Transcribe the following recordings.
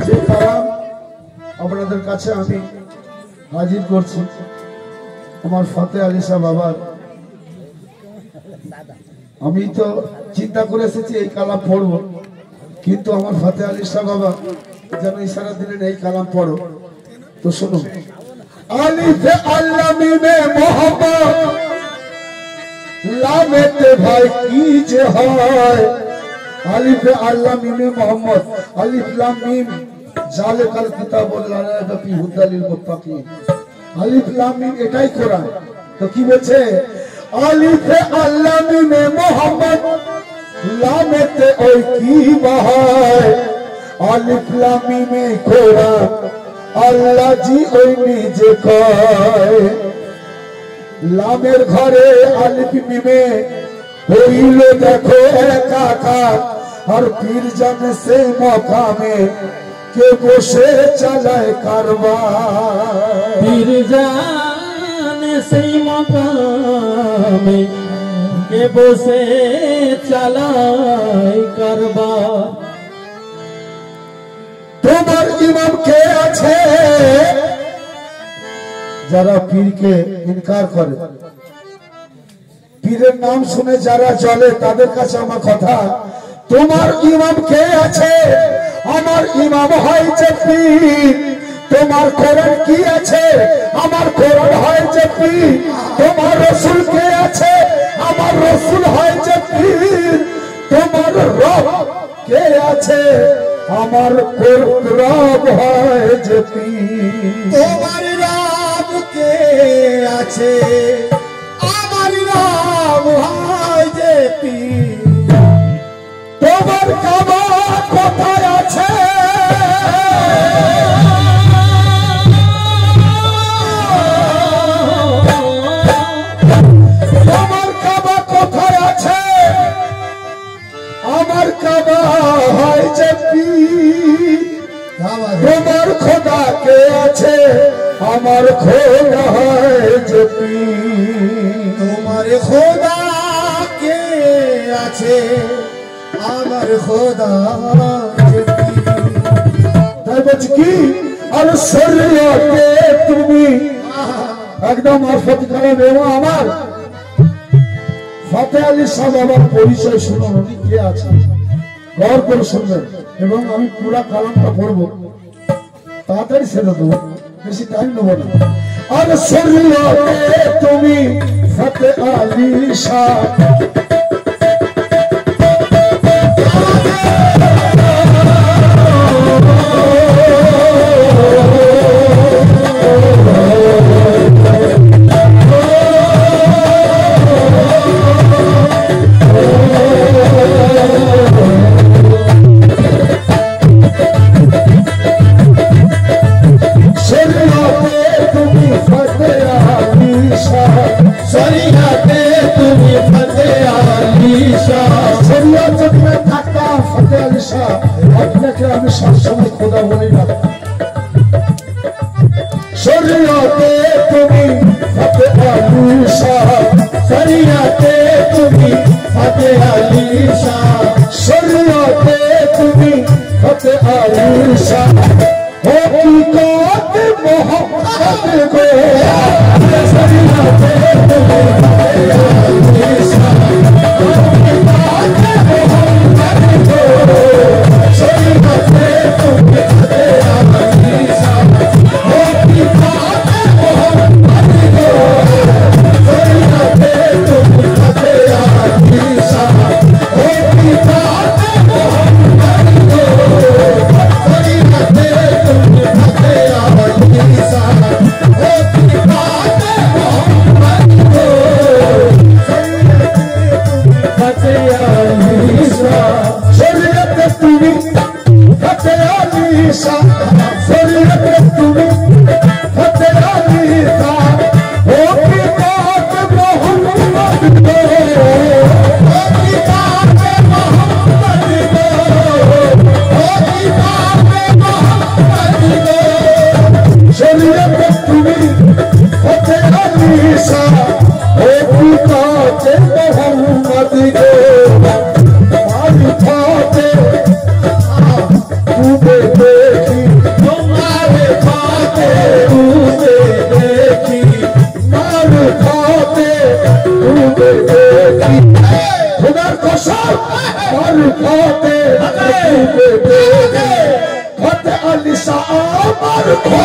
যে কালাম আপনাদের কাছে আমি হাজির করছি আমার ফতে আলী শাহ বাবার। আমি তো চিন্তা করে এসেছি এই কালাম পড়বো, কিন্তু আমার ফতে আলী শাহ বাবা যেন ইশারা দিলেন এই কালাম পড়ো। তো শুনুন, আলিফে আল্লাহ মিমে মোহাম্মদ লামেতে ভাই কি যে হয়। আলিফে আল্লাহ মিমে মোহাম্মদ, আলিফ লাম মিম জালিকাল কিতাবুল লা রাইবা ফীহি হুদাল লিল মুত্তাকিন। আলিফ লাম মিম এটাই কোরআন। তো কি বলছে? আলিফে আল্লাহ মিমে মোহাম্মদ লামেতে ওই কি হয়। আলিফ লাম মিমে কোরআন আল্লাহ জি ওই নিজে কয়। লামের ঘরে আলিফ মিমে হইল দেখো একাকার, আর পীর জানে সে মকামে কে বসে চালায় কারবার। পীর জানে সেই মকামে কে বসে চালায় কারবার। তোমার ইমাম কে আছে? যারা পীরকে ইনকার করে, পীরের নাম শুনে যারা চলে, তাদের কাছে আমার কথা, তোমার ইমাম কে আছে? আমার ইমাম হয় যে পীর। তোমার কোরআন কি আছে? আমার কোরআন হয় যে পীর। তোমার রসুল কে আছে? আমার রসুল হয় যে পীর। তোমার রব কে আছে? আমার রব হয় যে পীর। তোমার রব কে আছে? আমার রব হয় যে পীর। তোমার কাবা কোথায় আছে? তোমার কাবা কোথায় আছে? আমার কাবা হয় যে পীর। তোমার খোদা কে আছে? আমার খোদা হয় যে পীর। তোমার খোদা কে আছে? আমার খোদা যে পীর। তাই বলছি কি, আর শরীয়তে তুমি একদম মারফত কালাম এবং আমার ফতে আলী শাহ বাবার পরিচয় শুনুন, উনি কে আছেন গৌর করে শুনবেন। এবং আমি পুরা কালামটা পড়বো, তাড়াতাড়ি ছেড়ে দেবো, বেশি টাইম নেবো না। আর শরীয়তে তুমি ফতে আলী শাহ আপনাকে আমি সবসময় খোদা বলি না। শরীয়তে তুমি ফতে আলী শাহ, শরীয়তে তুমি ফতে আলী শাহ। শরীয়তে তুমি ফতে আলী শাহ। হকিকত মোহাম্মদ গো, শরীয়তে তুমি ফতে আলী শাহ। শরীয়তে তুমি ফতে আলী শাহ। শরীয়তে তুমি ফতে আলী শাহ। मारुफाते फते अली शाह मारुफा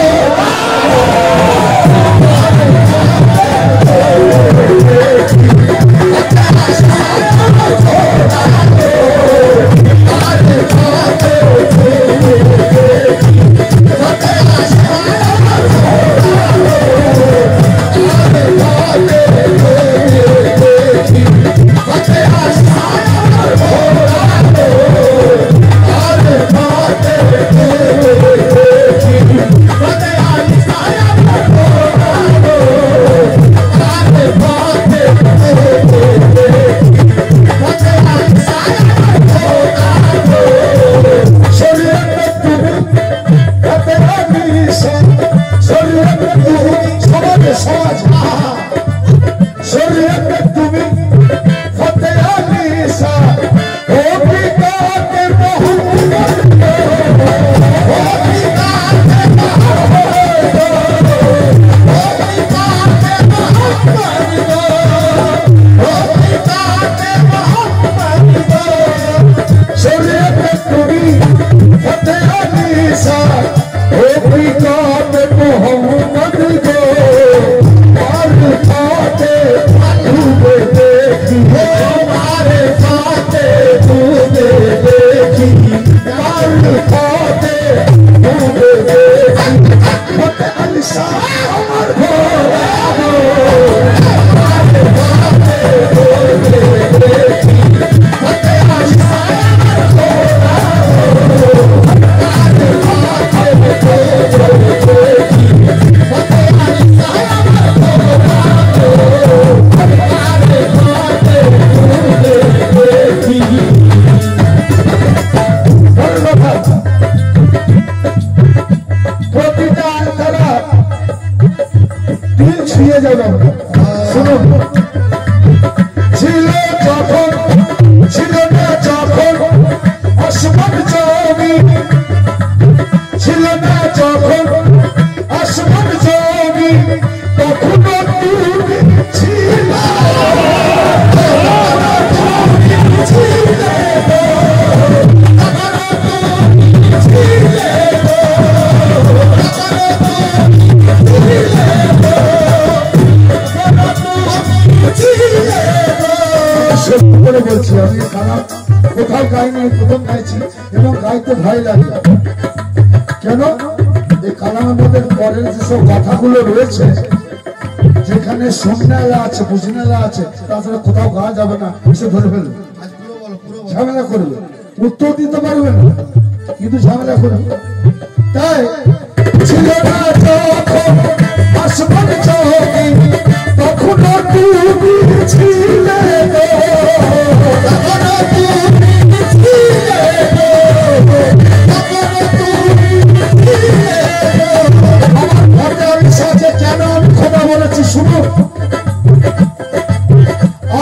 যেখানে শুননালা আছে বুঝনালা আছে তাছাড়া কোথাও গাওয়া যাবে না এসে ধরে ফেলবে ঝামেলা করবে উত্তর দিতে পারবে না কিন্তু ঝামেলা করবে তাই ছিল না যখন আসমান চৌকি তখন তুমি ছিলে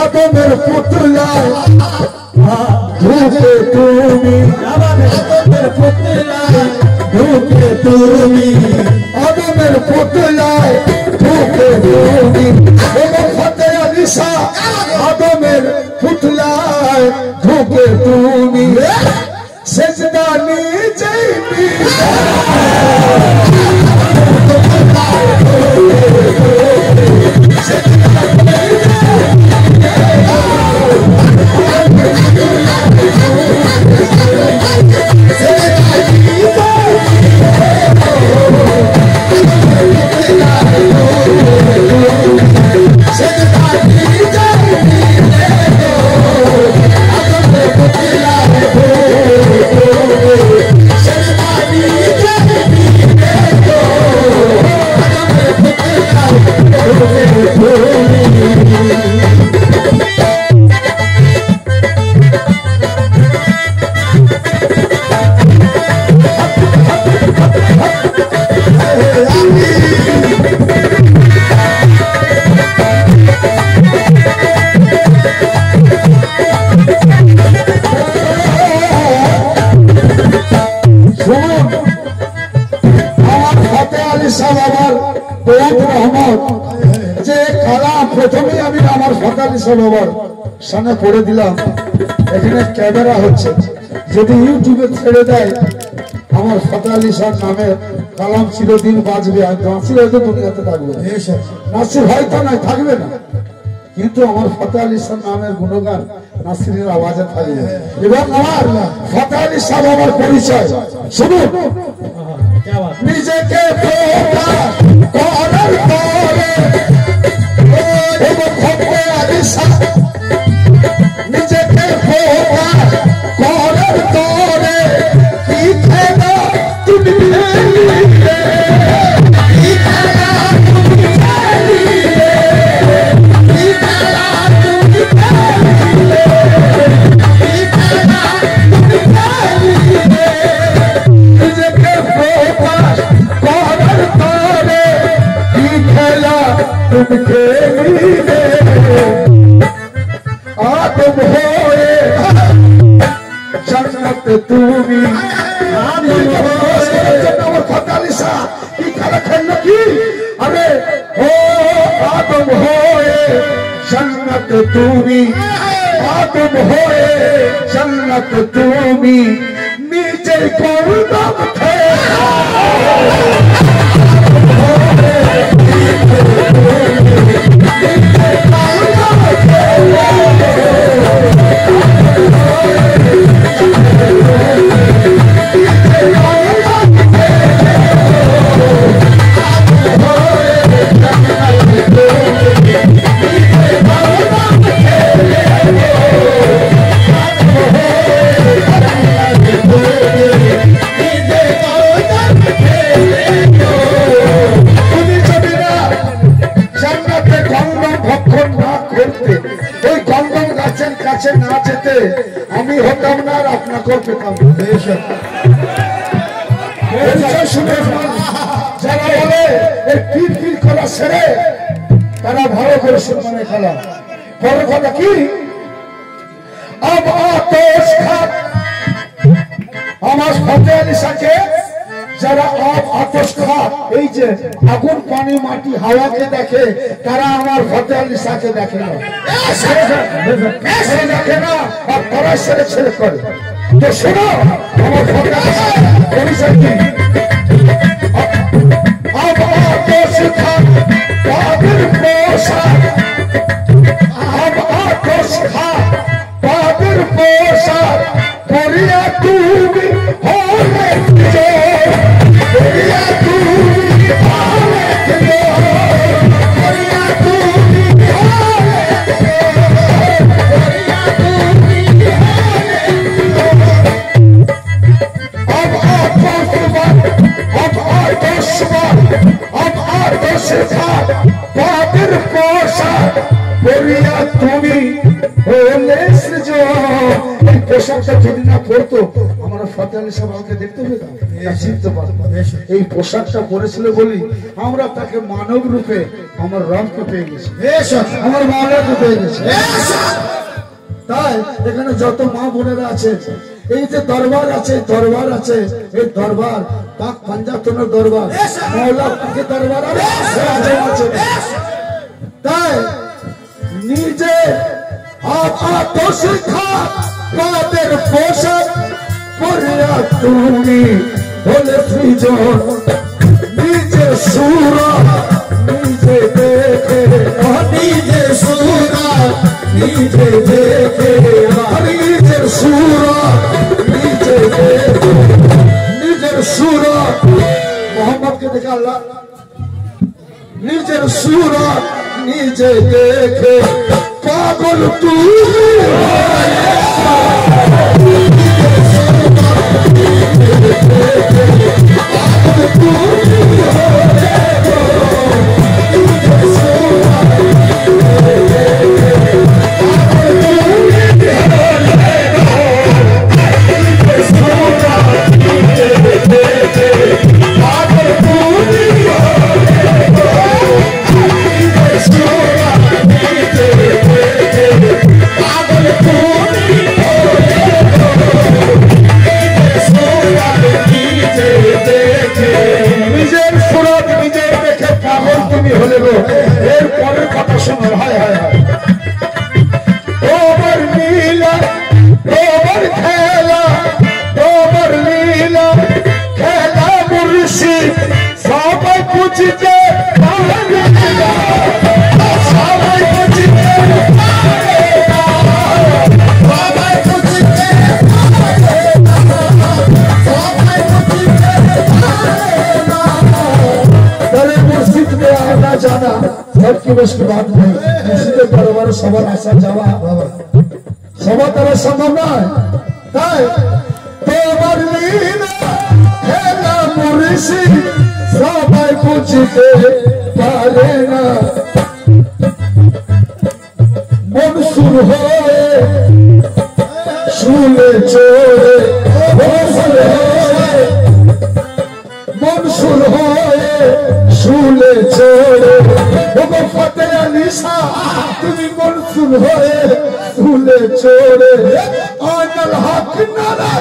आदमेर पुतलाय धोके तुमी आदमेर पुतलाय धोके तुमी आदमेर पुतलाय धोके तुमी फते अली शाह आदमेर पुतलाय धोके तुमी सजदा नीचे সামনে পড়ে দিলাম। এখানে ক্যামেরা হচ্ছে, যদি ইউটিউবে ছেড়ে দেয় আমার ফতেহ আলী শাহ নামে কালাম চিরদিন বাজবে। আর নাসির হয়তো দুনিয়াতে থাকবে, নাসির হয়তো নয় থাকবে না, কিন্তু আমার ফতেহ আলী শাহ নামের গুণগান নাসিরের আওয়াজে থাকবে। এবং আমার ফতেহ আলী শাহ আমার পরিচয় শুনুন। নিজেকে করার পরে ফতেহ আলী শাহ নিজেকে করার পরে কি খেলা তুমি आदम होए जन्नत তুমি आदम होए আমার ফতেহ আলী শাহ কি খেলা খেললো কি? আরে ও आदम होए जन्नत তুমি आदम होए जन्नत তুমি নিচে করদাম খেলা না যেতে আমি হতাম না, আর আপনাকেও পেতাম। যারা বলে এই পীর পীর করা সেরে, তারা ভালো করে সম্মানে খেলা। বড় কথা কি? আমার ফতেহ আলী শাহকে যারা আতশ খাত, এই যে আগুন পানি মাটি হাওয়াকে দেখে, তারা আমার ফতেহ আলী শাহকে দেখে না, দেখে না, আর তারা ছেড়ে ছেড়ে করে। তো শোনো আমার ফতেহ আলী শাহ পরিচয় কি? আতশ খাত তাদের পোশাক, আতশ খাত তাদের পোশাক করিয়া তুমি হলে তুমি পোশাকটা যদি না পড়তো আমরা ফতেহ আলী শাহ আমাকে দেখতে পেতাম, চিনতে পারতাম। এই পোশাকটা পরেছিল বলি আমরা তাকে মানব রূপে আমার রবকে পেয়ে গেছি, আমার মাওলাকে পেয়ে গেছি। তাই এখানে যত মা বোনেরা আছে, এই যে দরবার আছে, দরবার আছে, এই দরবার পাক পাঞ্জাতনের দরবার, মাওলা পাকের দরবার আছে। তাই নিজে আতশ খাত তাদের পোশাক পরিয়া তুমি হলে সৃজন, নিজে সুরা নিজে দেখে, নিজে সুরা নিজে দেখে, নিজের সুরা নিজে দেখে, নিজের সুরা মোহাম্মদকে দেখে আল্লাহ নিজের সুরা নিজে দেখে পাগল তুমি बस की बात नहीं, इसलिए दरबार सबर आशा जावा सबर तरह संभव ना है। तो बरलीन है ना मुर्शी सब पूछते पाले ना मनसूर होए शूले चोरे मनसूर होए मनसूर होए शूले चोरे वो फतेह अली शाह तुम्हें मनसूर होए शूले चोरे आनल हक नारा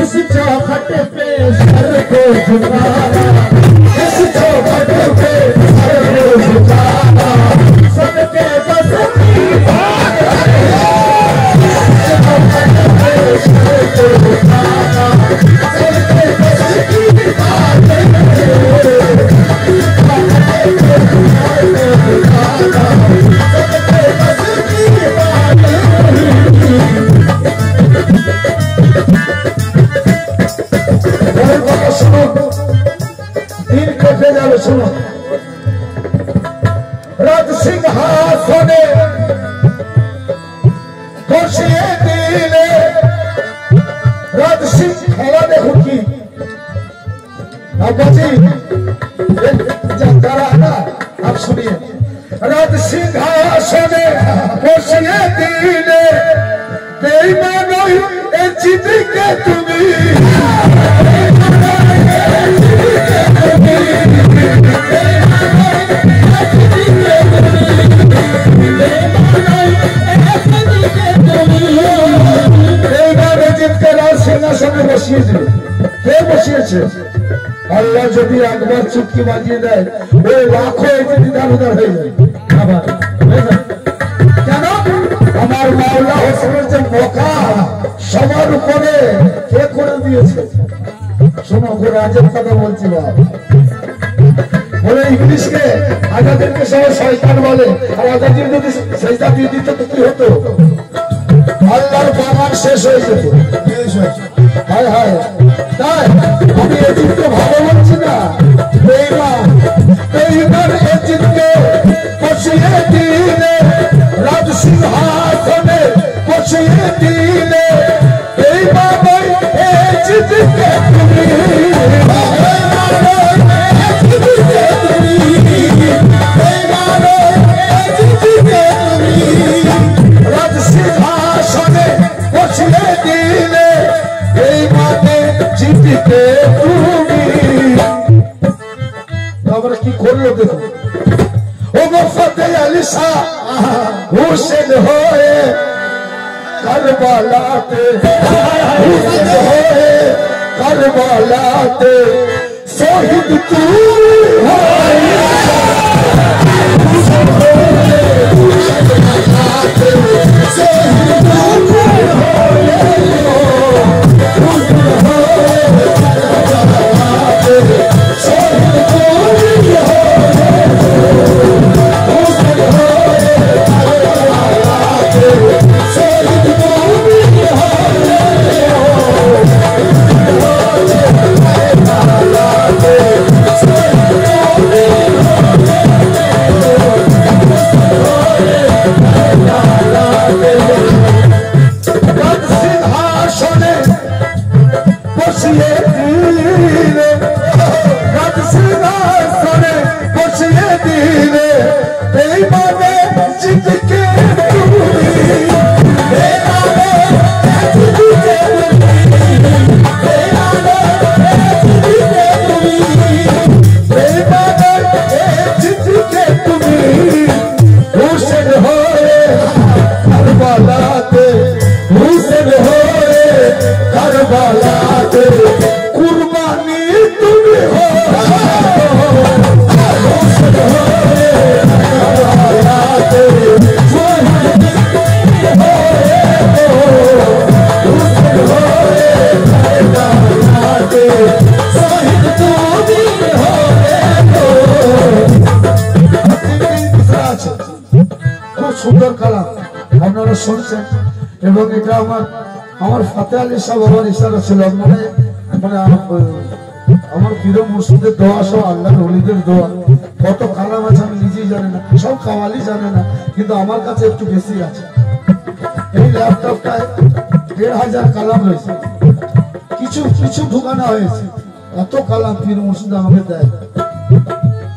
इस चौखट पे सर को झुकाना, इस चौखट पे सर को झुकाना सबके बस की बात है। चौखट पे सर को झुकाना सबके बस की बात है। सबके बस की बात है। सुनो राज सिंहासने खुशिए दिले राज सिंह खड़ा देखो की अब्बा जी जरा ना आप सुनिए। राज सिंहासने खुशिए दिले बेईमानो ए जिद के আল্লাহ যদি একবার চুটকি বাজিয়ে দেয় ওই লাখো ইধার উধার হয়ে যায়। কেন আমার মাওলা হোসেনের যে মকা সবার উপরে কে করে দিয়েছে। শোনো রাজের কথা বলছি বলে ইংলিশকে আজাদেরকে সবাই শয়তান বলে আর আজাদির যদি সেজদা দিয়ে দিত তো কি হতো? আল্লাহর বাগান শেষ হয়ে যেত। হায় হায় তাই আমি এজিদকে ভালো বলছি না বেঈমান বেঈমান এজিদকে বসিয়ে দিলে রাজ সিংহাসনে বসিয়ে দিলে বেঈমান এজিদকে তুমি রাজ সিংহাসনে বসিয়ে দিলে জিতকে তুমি আমরা কি করলো দেখো। ও ফতেহ আলী শাহ হুসেন হয়ে কারবালাতে হুসেন হয়ে কারবালাতে শহীদ তুমি হয়ে হুসেন হয়ে কারবালাতে শহীদ তুমি হয়ে करबलाते हुसैन होए करबलाते कुर्बानी तुम हो हुसैन होए करबलाते हुसैन होए करबलाते शहीद तुम খুব সুন্দর কালাম আপনারা শুনছেন এবং এটা আমার ফাতে আলী সাহেব বাবার ইশারা ছিল মানে মানে আমার প্রিয় মুর্শিদের দোয়া সহ আল্লাহর ওলিদের দোয়া কত কালাম আছে আমি নিজেই জানি না সব কাওয়ালি জানে না কিন্তু আমার কাছে একটু বেশি আছে এই ল্যাপটপটায় ১,৫০০ কালাম রয়েছে কিছু কিছু ঢুকানো হয়েছে এত কালাম পীর মুর্শিদ আমাকে দেয়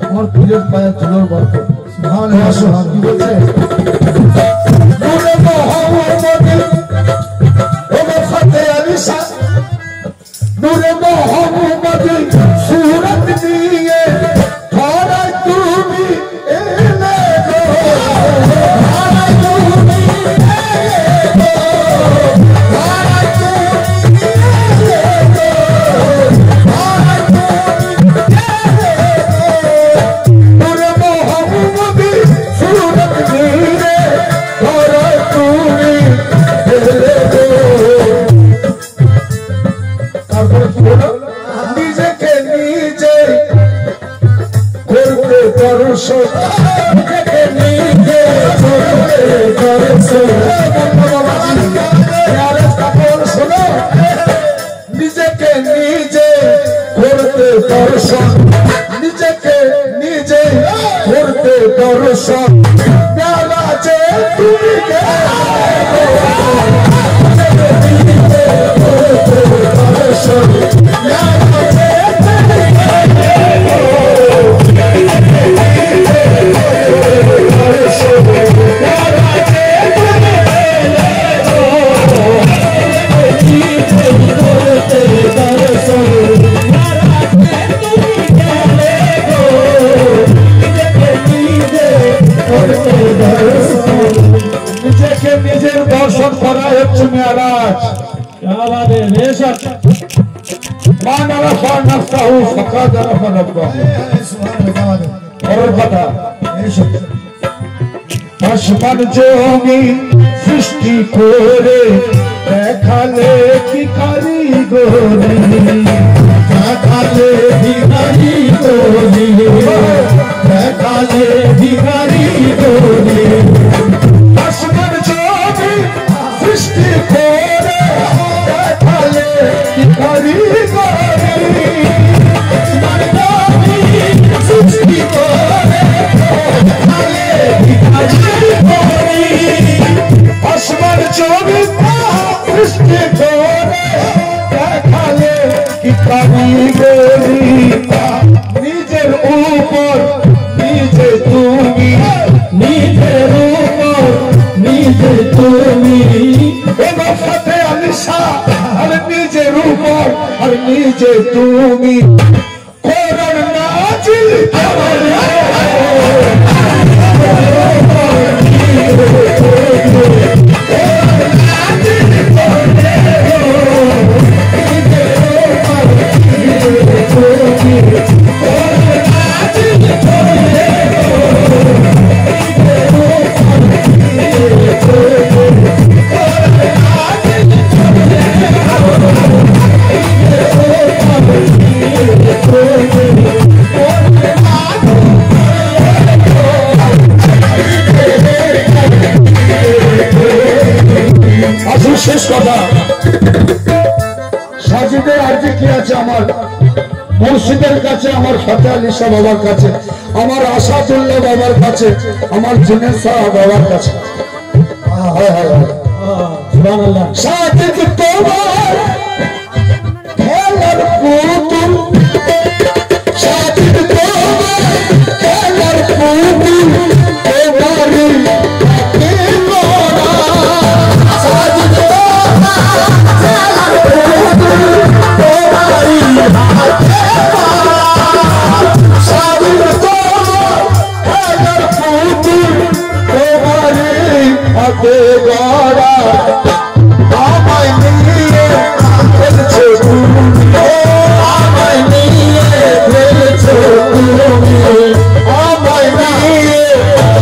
আমার পীরের পায়ে ধুলোর বরকত ভালোবাসো কি বলছে নূরে মোহাম্মদ ওমর ফাতে আলী শাহ নূরে মোহাম্মদ সুরত দিয়ে ধরা তুমি এলে গো ধরা তুমি এলে গো ধরা তুমি এলে গো ধরা তুমি এলে গো নূরে মোহাম্মদ সুরত দিয়ে ধরা তুমি এলে গো তারপরে কি হলো নিজেকে নিজে করতে পারছো নিজেকে নিজে করতে পারছো নিজেকে নিজে করতে পারছো নিজেকে নিজে করতে পারছো নারাজে তুমি নিজেকে নিজের দর্শন করা হচ্ছে মেরাজ আমাদের রেশন মান আরাফা নাফসাহু ফাকাদ আরাফা রাব্বাহু और কথা আসমান জমি সৃষ্টি করে দেখালে কি কারিগরি দেখালে কি কারিগরি দেখালে কি কারিগরি আসমান জমি সৃষ্টি করে দেখালে কি কারিগরি আসমান জমি সৃষ্টি করে দেখালে কি কারিগরি আসমান জমি সৃষ্টি করে দেখালে কি কারিগরি নিজের উপর নিজে তুমি নিজের উপর নিজে তুমি ওমর ফাতে আলী শাহ আর নিজের উপর আর নিজে তুমি কোরআন নাজিল শেষ কথা সাজিদের আর্জি কি আছে আমার মুর্শিদের কাছে আমার ফাতে আলী শাহ বাবার কাছে আমার আসাদুল্লাহ বাবার কাছে আমার জুনেদ শাহ বাবার কাছে সুবহানাল্লাহ সাজিদ তোমার খেলার পুতুল সাজিদ তোমার খেলার পুতুল তোমারই হাতে গড়া আমায় নিয়ে ফেলছো তুমি, আমায় নিয়ে ফেলছো তুমি, আমায় নিয়ে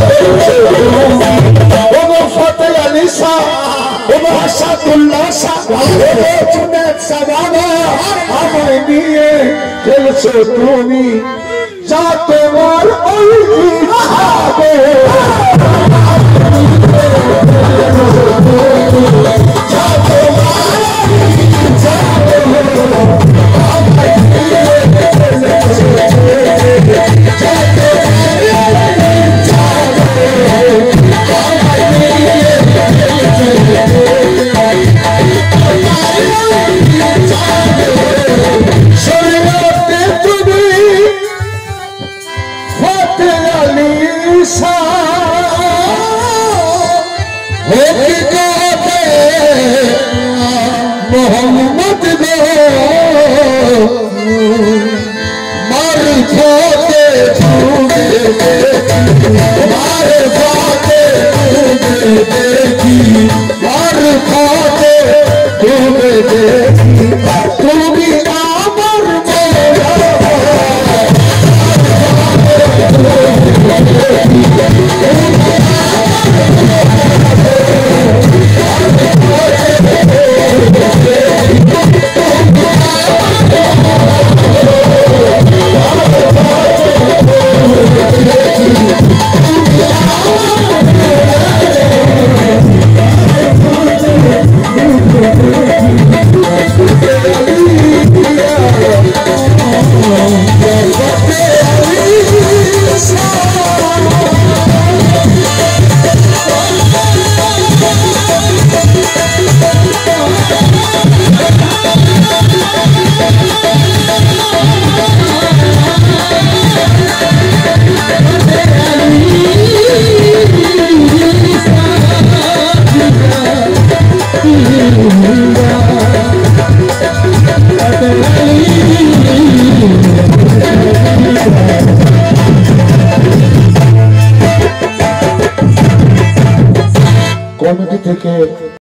ফেলছো তুমি। ওগো ফতে আলী শাহ, ওগো আসাদুল্লাহ শাহ, ওগো জুনেদ শাহ বাবা, আমায় নিয়ে ফেলছো তুমি। যা তোমার ওই ইচ্ছাবে मोहम्मद गो मर खोते झूमे मारे खोते झूमे देखी मर खोते झूमे देखी तू भी आमर कमिटी থেকে